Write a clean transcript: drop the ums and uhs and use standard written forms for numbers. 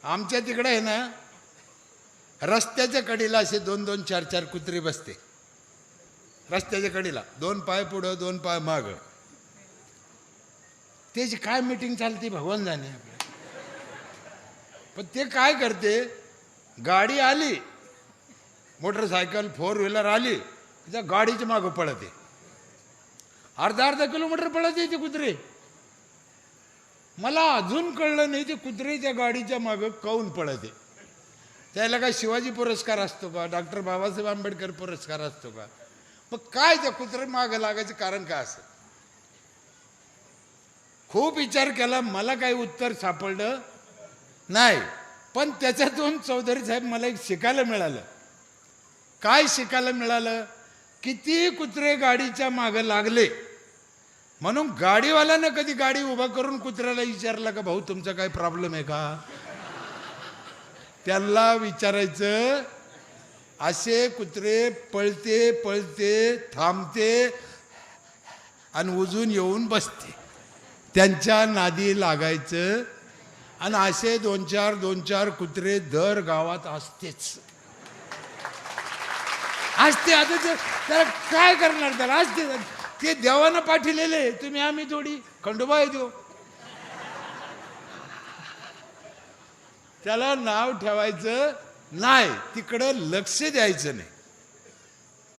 आमच्या तिकडे आहे ना, रस्त्याच्या कडेला असे 2-2, 4-4 कुत्रे बसते. रस्त्याच्या कडेला 2 पाय पुढं 2 पाय माग. त्याची काय मीटिंग चालते भगवान जाणे. पण ते काय करते, गाडी आली, मोटरसायकल 4 व्हीलर आली, त्या गाडीच्या मागं पळते. अर्धा किलोमीटर पळते ते कुत्रे. मला अजून कळलं नाही ते कुत्रे त्या गाडीच्या मागं काऊन पळते. त्याला काय शिवाजी पुरस्कार असतो का, डॉक्टर बाबासाहेब आंबेडकर पुरस्कार असतो का? मग काय त्या कुत्रे मागं लागायचं कारण काय असं? खूप विचार केला, मला काही उत्तर सापडलं नाही. पण त्याच्यातून चौधरी साहेब मला एक शिकायला मिळालं. काय शिकायला मिळालं? किती कुत्रे गाडीच्या मागं लागले म्हणून गाडीवाल्यानं कधी गाडी उभा करून कुत्र्याला विचारलं का, भाऊ तुमचा काय प्रॉब्लेम आहे का? त्याला विचारायचं. असे कुत्रे पळते पळते थांबते आणि उजून येऊन बसते. त्यांच्या नादी लागायचं. आणि असे 2-4 कुत्रे दर गावात असतेच असते. आता त्याला काय करणार, त्याला असते. ते देवानं पाठवलेले, तुम्ही आम्ही थोडी खंडोबा येतो. त्याला नाव ठेवायचं नाही, तिकडं लक्ष द्यायचं नाही.